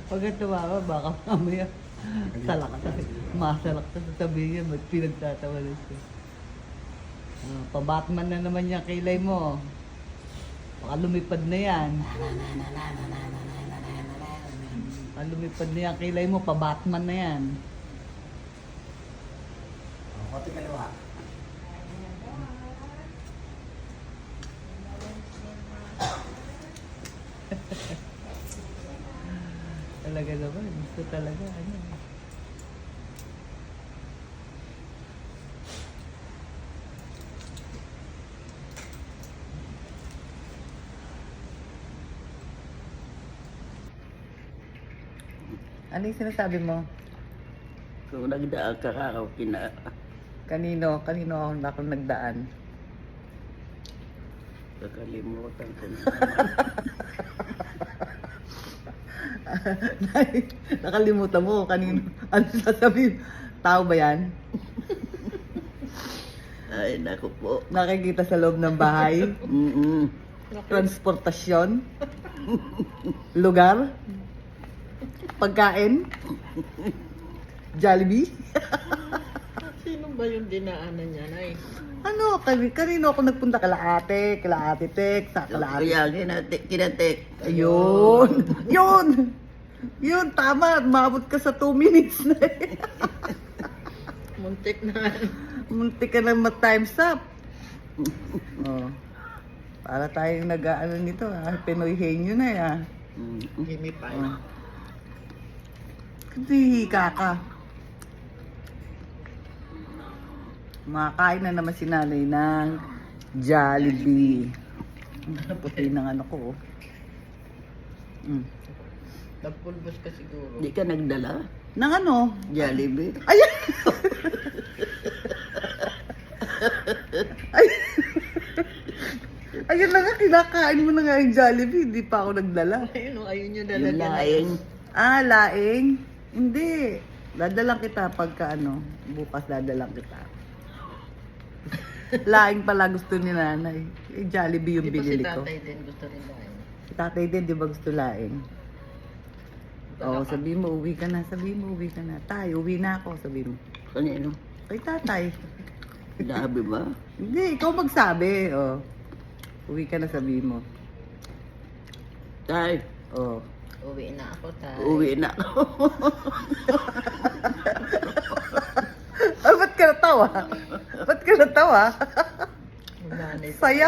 Pag tumawa, baka mamaya salak ka. Masalak ka sa sabihin, ba't pinagtatawanan siya? Pa-Batman na naman yung kilay mo. Baka lumipad na yan. Baka lumipad na yung kilay mo, pa-Batman na yan. Konti kaliwa. Talaga naman, gusto talaga. Ano? Ano yung sinasabi mo? Kung nagdaan ka kakaw kina. Kanino ako nagdaan? Kakalimutan ko na. Nakalimutan mo kanino. Ano sasabihin? Tao ba yan? Ay, naku po. Nakikita sa loob ng bahay? Transportasyon? Lugar? Pagkain? Jollibee? Sino ba yung dinaanan niya, Nay? Ano? Kanino ako nagpunta? Kala ate Tek, sa kala ate. Kaya kinatek. Ayun! Yun! Yun, tama. Maabot ka sa 2 minutes na eh. Muntik na. Muntik ka na mag-times up. Oh. Para tayong nag-ano nito, Pinoy henyo na ya. Gimme pa. Oh. Kasi hika ka. Makakain na naman si nanay ng Jollibee. Puti ng ano ko. Nagpulbos ka siguro. Di ka nagdala? Nang ano? Jollibee? Ayan! Ay! Ayun na nga, kinakain mo na nga yung Jollibee. Hindi pa ako nagdala. Ayun yung Yung dalaga. laing. Laing? Hindi. Dadalang kita pagka ano, bukas dadalang kita. Laing pala gusto ni nanay. Eh, Jollibee yung Di ba si binili ko. tatay din gusto rin laing? Si tatay din, di ba gusto laing? Oo, sabi mo, uwi ka na. Sabi mo, uwi ka na. Tay, uwi na ako, sabi mo. Kanino? Kay tatay. Dabi ba? Hindi, ikaw magsabi. Oh. Uwi ka na, sabi mo. Tay, Oh. Uwi na ako, tay. uwi na ako. Ba't ka natawa? Ba't ka natawa? Nanay. Saya.